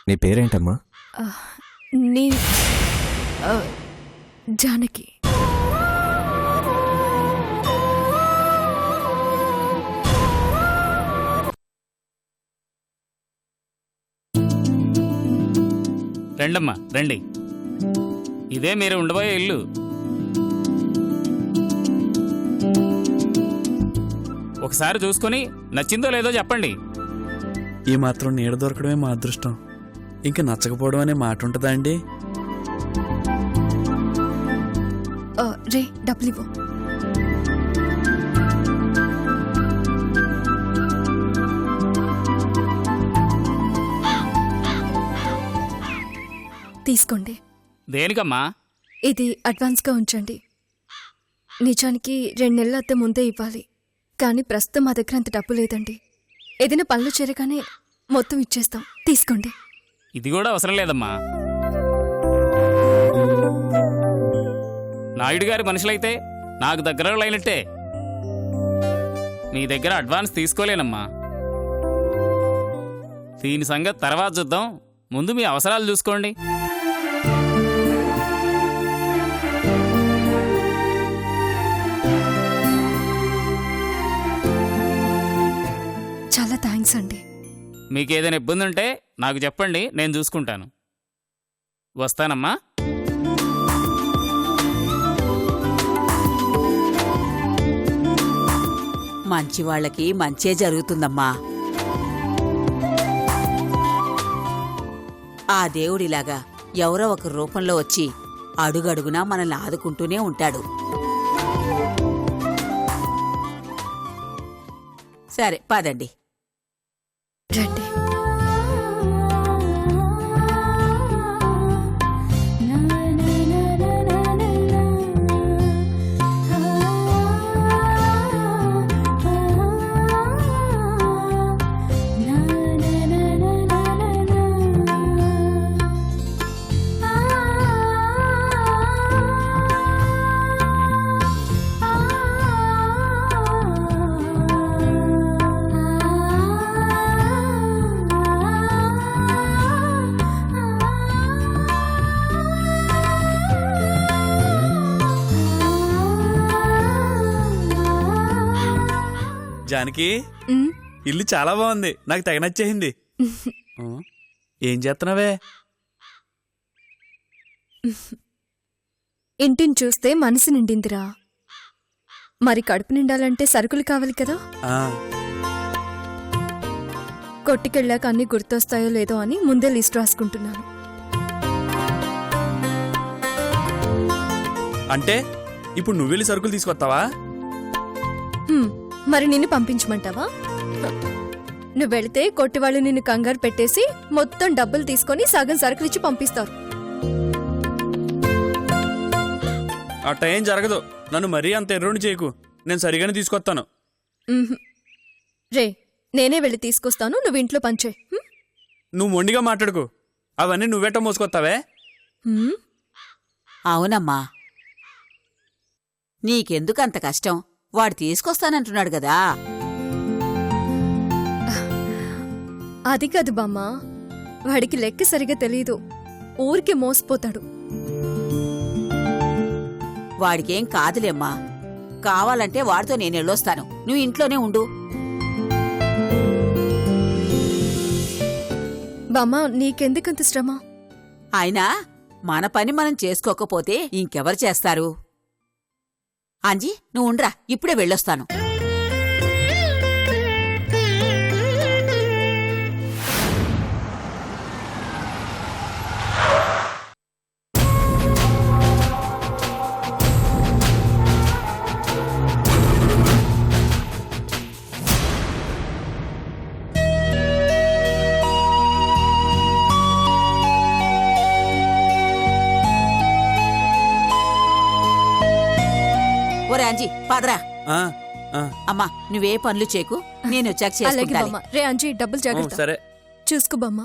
నీ పేరేంటమ్మా? నీ జానకి. రండమ్మా రండి, ఇదే మీరు ఉండబోయే ఇల్లు. ఒకసారి చూసుకొని నచ్చిందో లేదో చెప్పండి. ఈ మాత్రం నీడ దొరకడమే మా అదృష్టం. ఇంకా నచ్చకపోవడం అనే మాట ఉంటుందా అండి? రే డబ్బులు ఇవ్వు. తీసుకోండి. దేనికమ్మా? ఇది అడ్వాన్స్గా ఉంచండి. నిజానికి 2 నెలల అద్దె ముందే ఇవ్వాలి, కానీ ప్రస్తుతం మా దగ్గర అంత డబ్బు లేదండి. ఏదైనా పనులు చేరగానే మొత్తం ఇచ్చేస్తాం. తీసుకోండి. ఇది కూడా అవసరం లేదమ్మా. నాయుడు గారి మనుషులైతే నాకు దగ్గర అయినట్టే. మీ దగ్గర అడ్వాన్స్ తీసుకోలేనమ్మా. దీని సంగతి తర్వాత చూద్దాం, ముందు మీ అవసరాలు చూసుకోండి. చాలా థ్యాంక్స్ అండి. మీకు ఏదైనా ఇబ్బంది ఉంటే నాకు చెప్పండి, నేను చూసుకుంటాను. వస్తానమ్మా. మంచి వాళ్ళకి మంచే జరుగుతుందమ్మా. ఆ దేవుడిలాగా ఎవరో ఒక రూపంలో వచ్చి అడుగడుగునా మనల్ని ఆదుకుంటూనే ఉంటాడు. సరే పదండి. రండి. జానకి, ఇల్లు చాలా బాగుంది, నాకు తెగ నచ్చేసింది. ఏం చేస్తున్నావే? ఇంటిని చూస్తే మనసు నిండిందిరా. మరి కడుపు నిండాలంటే సరుకులు కావాలి కదా. కొట్టుకెళ్ళాక అన్ని గుర్తొస్తాయో లేదో అని ముందే లిస్ట్ రాసుకుంటున్నాను. అంటే ఇప్పుడు నువ్వు వెళ్ళి సరుకులు తీసుకొస్తావా? మరి నిన్ను పంపించమంటావా? నువ్వు వెళితే కొట్టివాళ్ళు నిన్ను కంగారు పెట్టేసి మొత్తం డబ్బులు తీసుకొని సగం సరుకులిచ్చి పంపిస్తారు. అట్ట ఏం జరగదు. నన్ను మరీ అంత ఎర్రోని చేయకు, నేను సరిగానే తీసుకొస్తాను. రే, నేనే వెళ్ళి తీసుకొస్తాను, నువ్వు ఇంట్లో పంచే. నువ్వు మొండిగా మాట్లాడుకు, అవన్నీ నువ్వెట్ట మోసుకొస్తావే? అవునమ్మా, నీకెందుకంత కష్టం? వాడు తీసుకొస్తానంటున్నాడు కదా. అది కాదు బామ్మ, వాడికి లెక్క సరిగా తెలీదు, ఊరికే మోసపోతాడు. వాడికేం కాదులేమ్మా, కావాలంటే వాడితో నేను వెళ్ళొస్తాను, నువ్వు ఇంట్లోనే ఉండు. బామ్మ, నీకెందుకంత శ్రమ? అయినా మన పని మనం చేసుకోకపోతే ఇంకెవరు చేస్తారు? అంజీ, నువ్వు ఉండ్రా, ఇప్పుడే వెళ్ళొస్తాను. ఒరే అంజీ, పదరా. అమ్మా, నువ్వే పనులు చేకు, నేను వచ్చాక చేసుకుంటాను. రే అంజీ, డబ్బులు జాగ్రత్త. సరే, చూసుకో బామ్మ.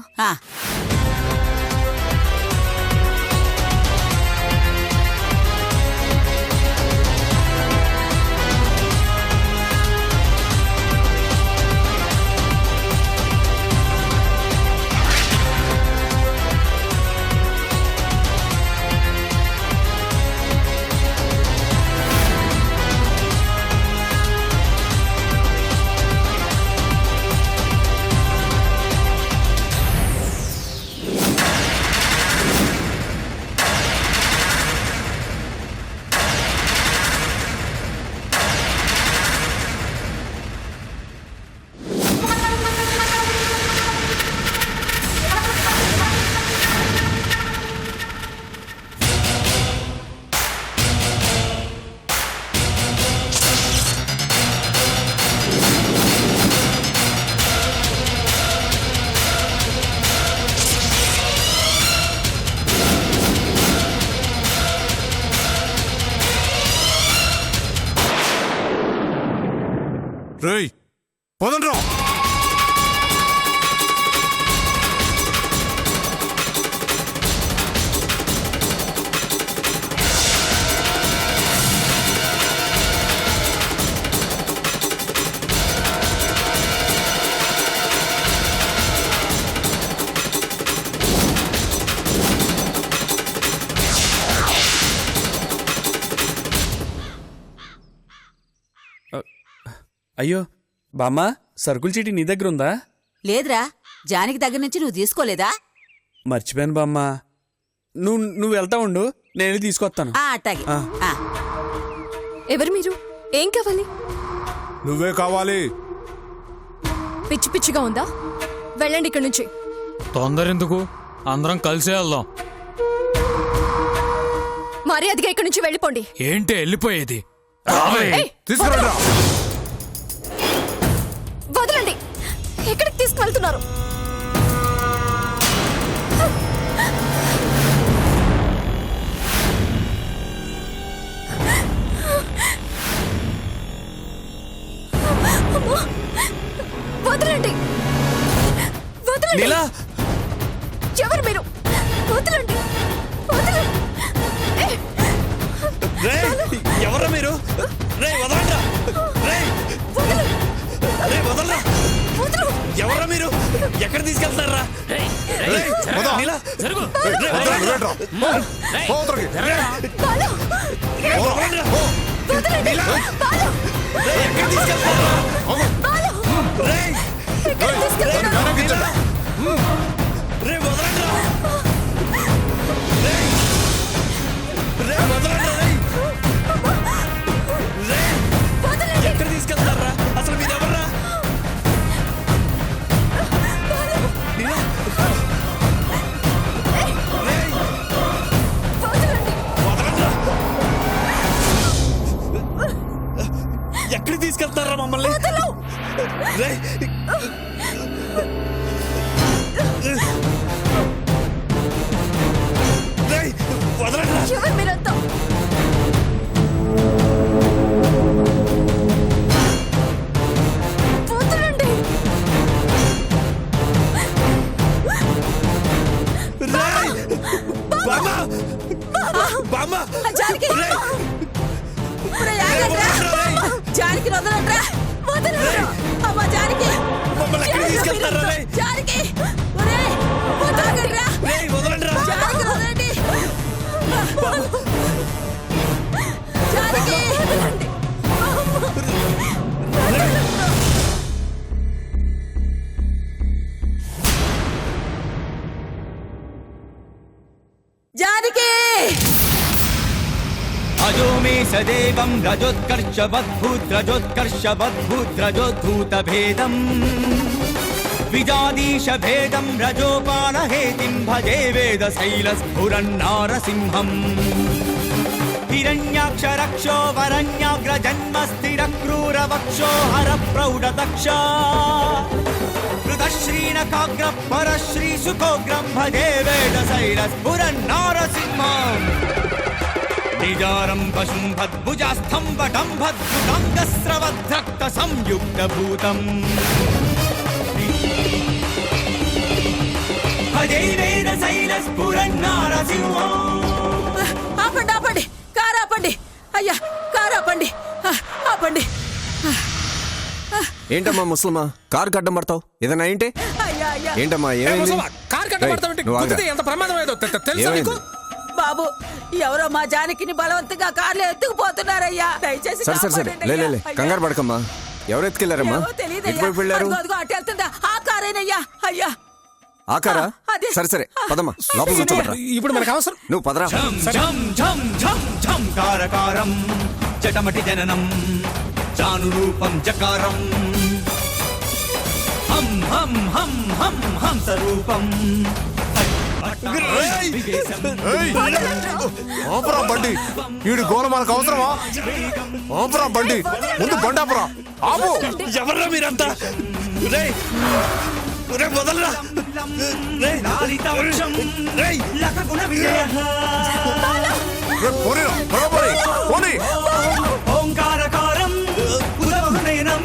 రేయ్ పదండ్రా. అయ్యో బామ్మ, సరుకుల చీటీ నీ దగ్గర ఉందా? లేదురా, జానికి దగ్గర నుంచి నువ్వు తీసుకోలేదా? మర్చిపోయాను బామ్మ. నువ్వు వెళ్తా ఉండు, నేను తీసుకొస్తాను. అట్టాగే. ఆ. ఎవరు మీరు? ఏం కావాలి? నువ్వే కావాలి. పిచ్చి పిచ్చిగా ఉందా? వెళ్ళండి ఇక్కడి నుంచి. తొందర ఎందుకు, అందరం కలిసే వెళ్దాం. మర్యాదగా ఇక్కడి నుంచి వెళ్ళిపోండి. ఏంటి వెళ్ళిపోయేది? ఏయ్, తీసుకురండిరా. వదలండి. ఎక్కడికి తీసుకువెళ్తున్నారు? వదలండి, వదలండి. నీలా, ఎవరు మీరు? వదలండి, వదలండి. ఏయ్, రేయ్, ఎవరా మీరు? రేయ్ వదలండ్రా. రేయ్, వదలండి, రేయ్ వదలరా. వదలు. ఎవరా మీరు? ఎక్కడ తీసుకెళ్తారా? రేయ్, రేయ్, పద. నీలా, జరుగు. రేయ్, వదలండి, రండ్రా. రేయ్, పో అవతలకి. బాలు, వదలండ్రా. వదలండి. బాలు, రేయ్, ఎక్కడ తీసుకెళ్తారా? బాలు, రేయ్, ఎక్కడికి తీసుకెళ్తున్నారు? వెనక్కించండి. రేయ్ వదలండ్రా. రేయ్, రేయ్ వదలండ్రా. రేయ్, రేయ్, వదలండి. ఎక్కడ తీసుకెళ్తారా? అసలు మీరు ఎవర్రా? నీలా, రేయ్, వదలండి. వదలండ్రా. ఎక్కడికి తీసుకెళ్తారా మమ్మల్ని? రేయ్, రేయ్, వదలండ్రా. ఎవరు మీరంతా? వదలండి. రేయ్, బామ్మ, బామ్మ, జానకి! రేయ్, ఒరేయ్, ఆగండ్రా. జానికి వదలండ్రా. వదలండ్రా. అమ్మా జానికి! మమ్మల్ని ఎక్కడికి తీసుకెళ్తారా? రేయ్, జానికి! ఒరేయ్, ఆగండ్రా. రేయ్ వదలండ్రా. జానికి వదలండి. జానికి! జానికి! अजो मे सदेवं रजोत्कर्षवद्भूद्रजोत्कर्षवद्भूद्रजोद्धूतभेदम् विजादीशभेदं रजोपालहेतिं भजे वेदशैलस्फुरन्नारसिंहम् हिरण्याक्षरक्षो वरण्याग्रजन्मस्थिरक्रूरवक्षो हरप्रौढदक्ष कृतश्रीनकाग्रपरश्रीसुखोग्रं भजे वेदशैलस्फुरन्नारसिंहम् निजारं पशुं भद्भुजास्थं वटं भद्भुताङ्गस्रवद्रक्तसंयुक्तभूतम् भजे वेदशैलस्फुरन्नारसिंहम् ఆపండి, ఆపండి, కారు ఆపండి. అయ్యా, కారు ఆపండి. ఆపండి. ఏంటమ్మా ముసలమ్మా కారు కడ్డం పడతావు? ఏదైనా ఏంటి? అయ్యా, అయ్యా. ఏంటమ్మా ఏమైంది? కారు రేయ్, నువ్వు ఆగురా. ఎంత ప్రమాదం ఏదో తెలుసా ఏమైంది? నీకు? బాబు, ఎవరో మా జానకిని బలవంతంగా కార్లో ఎత్తుకుపోతున్నారయ్యా. దయచేసి సరే సరే సరే కాపాడండి లే లే అయ్యా. లే, కంగారు పడకమ్మా. ఎవరు ఎత్తుకెళ్లారమ్మా? ఏమో తెలీదయ్యా. ఎటువైపు వెళ్ళారు? అదిగో, అదిగో అటు వెళ్తుందా ఆ కారేనయ్యా. అయ్యా, ఆ కారా? అదే. సరే సరే పదమ్మా, లోపల కూర్చోబెట్టరా. ఇప్పుడు మనకు అవసరం. నువ్వు పదరా. झं झं झं झं झं कारकारं जटमटि जननं जानुरूपं जकारं हं हं हं हं हंसरूपं ఆపురా బండి. వీడి గోల మనకు అవసరమా? ఆపురా బండి. ముందు బండి ఆపురా. ఆపు. ఎవర్రా మీరంతా? రేయ్, రేయ్ వదలరా. రేయ్, రేయ్, రే, పోనీరా, త్వరగా పోనీ. పోనీ. ఓంకారకారం ఉదవహనయనం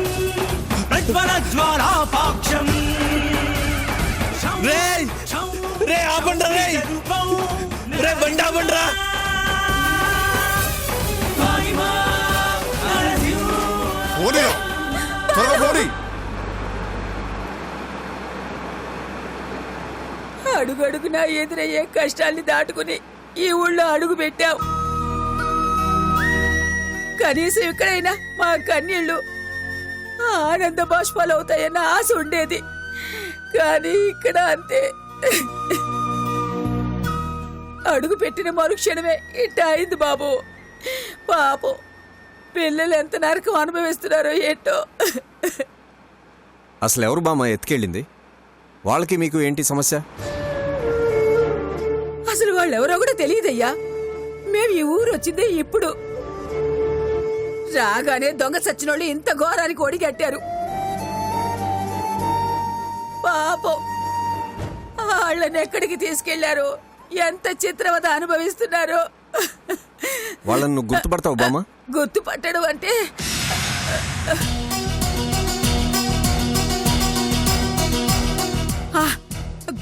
జ్వాలాపాక్షం రే ఆపండ్రా రే రే బండి ఆపండ్రా పోనీరా, త్వరగా పోనీ. అడుగడుగునా ఎదురయ్యే కష్టాల్ని దాటుకుని ఈ ఊళ్ళో అడుగు పెట్టావు. కనీసం ఇక్కడైనా మా కన్నీళ్లు ఆనంద బాష్పాలు అవుతాయన్న ఆశ ఉండేది. కానీ ఇక్కడ అంతే. అడుగు పెట్టిన మరుక్షణమే ఇట్ట అయింది బాబు. పాపం పిల్లలు ఎంత నరకం అనుభవిస్తున్నారో ఏంటో. అసలు ఎవరు బామ్మ ఎత్తుకెళ్ళింది? వాళ్ళకి మీకు ఏంటి సమస్య? అసలు వాళ్ళెవరో కూడా తెలియదయ్యా. మేము ఈ ఊరు వచ్చిందే ఇప్పుడు. రాగానే దొంగ సచ్చినోళ్ళు ఇంత ఘోరానికి ఒడిగట్టారు. పాపం వాళ్ళని ఎక్కడికి తీసుకెళ్లారో, ఎంత చిత్రవత అనుభవిస్తున్నారో. వాళ్ళని నువ్వు గుర్తుపడతావు బామ్మ? గుర్తుపట్టడం అంటే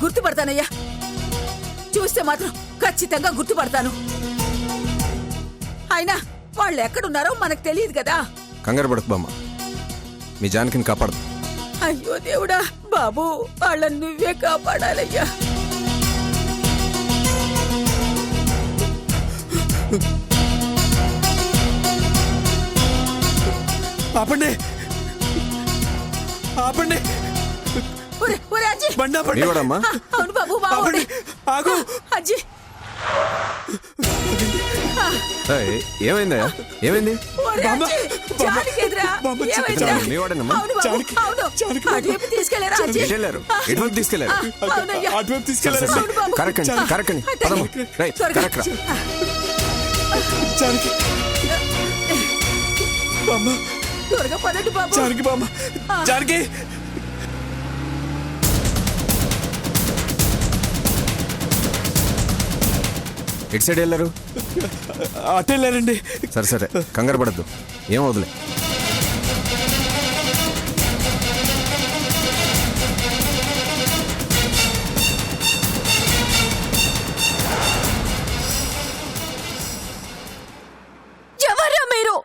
గుర్తుపడతానయ్యా. చూస్తే మాత్రం ఖచ్చితంగా గుర్తుపడతాను. అయినా వాళ్ళు ఎక్కడున్నారో మనకు తెలియదు కదా. కంగారు పడకు బామ్మ, మీ జానకిని కాపాడదు. అయ్యో దేవుడా, బాబు వాళ్ళని నువ్వే కాపాడాలయ్యా. ఆపండి ఆపండి ఒరే, ఒరే అజ్జి. బండి ఆపండి. నీవాడమ్మా? అవును బాబు, బాబు. ఆపండి ఆగు. అజ్జి, ఏయ్, ఏమైందయ్యా? ఏమైంది? ఒరే బామ్మ, అజ్జి, బామ్మ, జానకి ఎదురా. బామ్మ, ఏమైందిరా? ఇతను మీవాడేనమ్మా? అవును బాబు, జానకి, అవును. జానకి అటువైపు తీసుకెళ్లారా అజ్జి? ఎటు వెళ్ళారు? ఎటువైపు తీసుకెళ్లారు? అవునయ్యా. అటువైపు సరే, తీసుకెళ్ళారు. సరే. అవును బాబు. కరెక్కండి, కరెక్కండి. పదమ్మా. రైట్, త్వరగా. కరెక్ట్ రా. జానకి బామ్మ, త్వరగా పదండి బాబు. జానకి బామ్మ, జానకి. ఎటు సైడ్ వెళ్ళారు? అటు వెళ్ళారండి. సరే సరే, కంగారు పడద్దు, ఏం వదిలే. ఎవరా మీరు?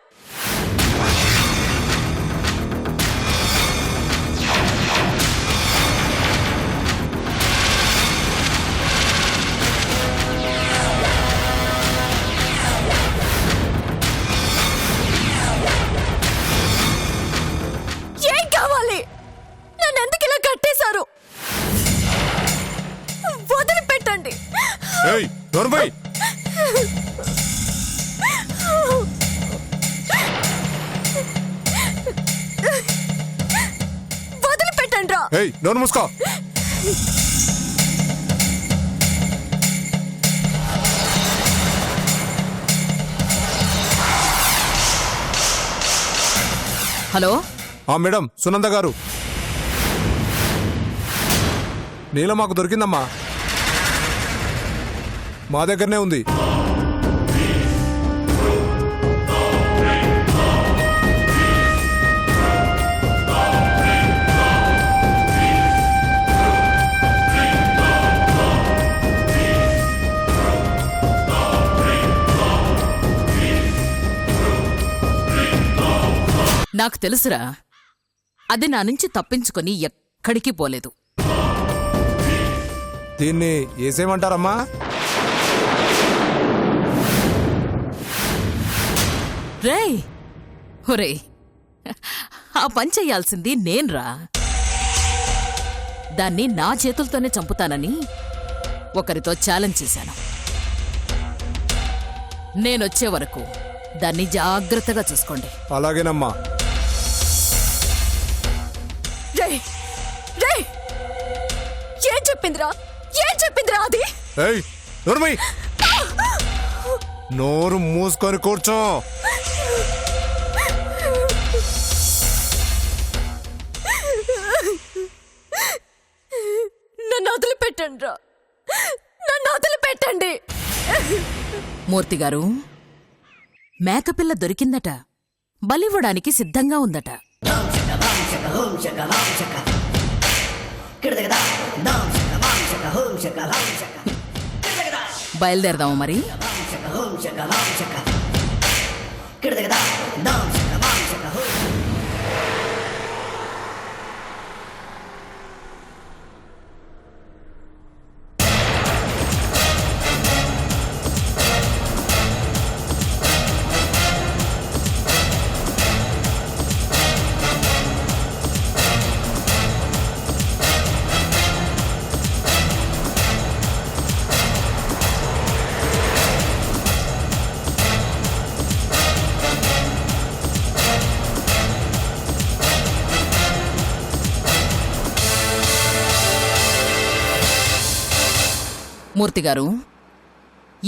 ఏం కావాలి? నన్ను ఎందుకు ఇలా కట్టేశారు? వదిలిపెట్టండి. ఏయ్, నోర్మై. వదిలిపెట్టండి రా. ఏయ్, నోరు మూసుకో. హలో, మేడం, సునంద గారు, నీల మాకు దొరికిందమ్మా. మా దగ్గరనే ఉంది. నాకు తెలుసురా, అది నా నుంచి తప్పించుకొని ఎక్కడికి పోలేదు. దీన్ని ఏసేమంటారమ్మా? రేయ్, ఒరేయ్, ఆ పని చెయ్యాల్సింది నేన్రా. దాన్ని నా చేతులతోనే చంపుతానని ఒకరితో ఛాలెంజ్ చేశాను. నేనొచ్చే వరకు దాన్ని జాగ్రత్తగా చూసుకోండి. అలాగేనమ్మా. రేయ్, రేయ్, ఏం చెప్పిందిరా? ఏం చెప్పిందిరా అది? ఏయ్, నోర్మై. నోరు మూసుకొని కూర్చో. నన్ను వదిలిపెట్టండి రా. నన్ను వదిలిపెట్టండి. మూర్తిగారు, మేకపిల్ల దొరికిందట, బలివ్వడానికి సిద్ధంగా ఉందట. హోం శక లాం శక కిడదగదా దాం శక లాం శక హోం శక లాం శక కిడదగదా బయలుదేరదాము మరి. లాం శక హోం శక లాం శక కిడదగదా దాం శక లాం శక హోం. మూర్తిగారు,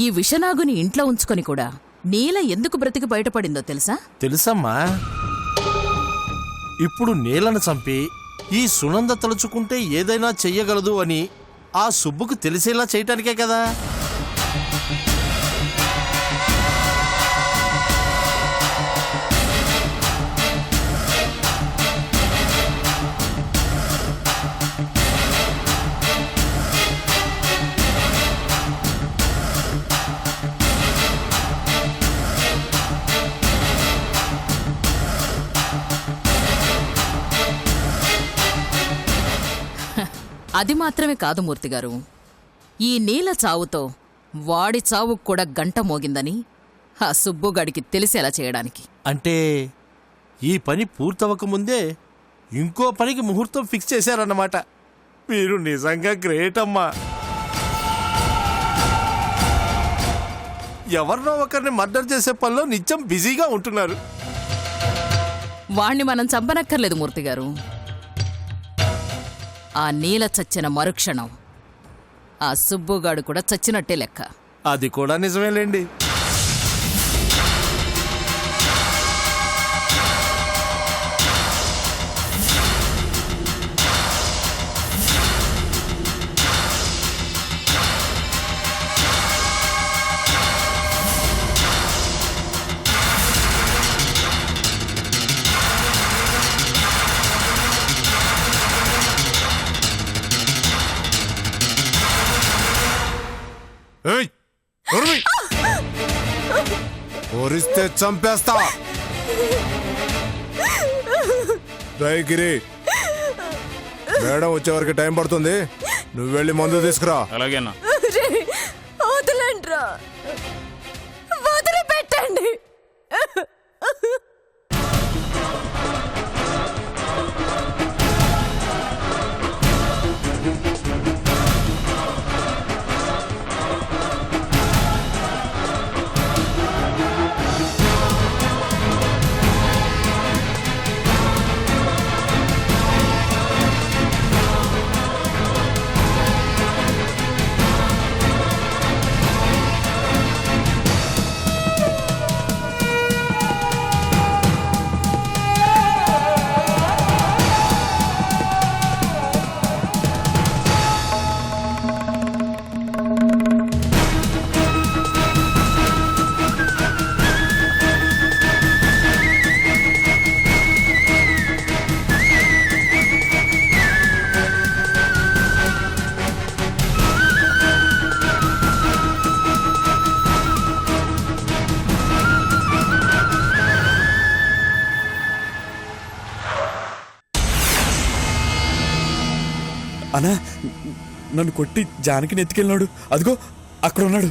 ఈ విషనాగుని ఇంట్లో ఉంచుకొని కూడా నీల ఎందుకు బ్రతికి బయటపడిందో తెలుసా? తెలుసమ్మా. ఇప్పుడు నీలను చంపి ఈ సునంద తలుచుకుంటే ఏదైనా చెయ్యగలదు అని ఆ సుబ్బుకు తెలిసేలా చేయటానికే కదా. అది మాత్రమే కాదు మూర్తిగారు, ఈ నీల చావుతో వాడి చావుకు కూడా గంట మోగిందని ఆ సుబ్బుగాడికి తెలిసేలా చేయడానికి. అంటే ఈ పని పూర్తవకముందే ఇంకో పనికి ముహూర్తం ఫిక్స్ చేశారన్నమాట. మీరు నిజంగా గ్రేట్ అమ్మా. ఎవరినో ఒకరిని మర్డర్ చేసే పనిలో నిత్యం బిజీగా ఉంటున్నారు. వాణ్ణి మనం చంపనక్కర్లేదు మూర్తిగారు. ఆ నీల చచ్చిన మరుక్షణం ఆ సుబ్బుగాడు కూడా చచ్చినట్టే లెక్క. అది కూడా నిజమేలేండి. ఏయ్, ఉర్మి! ఊరిస్తే చంపేస్తా. గిరి, మేడం వచ్చేవరకు టైం పడుతుంది. నువ్వు వెళ్ళి మందు తీసుకురా. అలాగేనా? వదలండ్రా, వదిలిపెట్టండి. అన్నా, నన్ను కొట్టి జానకిని ఎత్తుకెళ్ళినాడు. అదిగో అక్కడ ఉన్నాడు.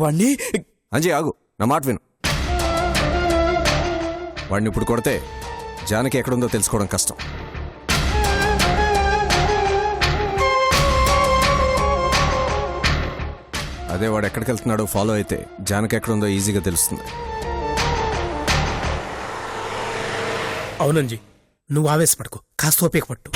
వాణ్ణి అంజీ ఆగు, నా మాట విను. వాడిని ఇప్పుడు కొడితే జానకి ఎక్కడుందో తెలుసుకోవడం కష్టం. అదే వాడు ఎక్కడికి వెళ్తున్నాడో ఫాలో అయితే జానకి ఎక్కడుందో ఈజీగా తెలుస్తుంది. అవునంజీ, నువ్వు ఆవేశపడకు, కాస్త ఓపిక పట్టు.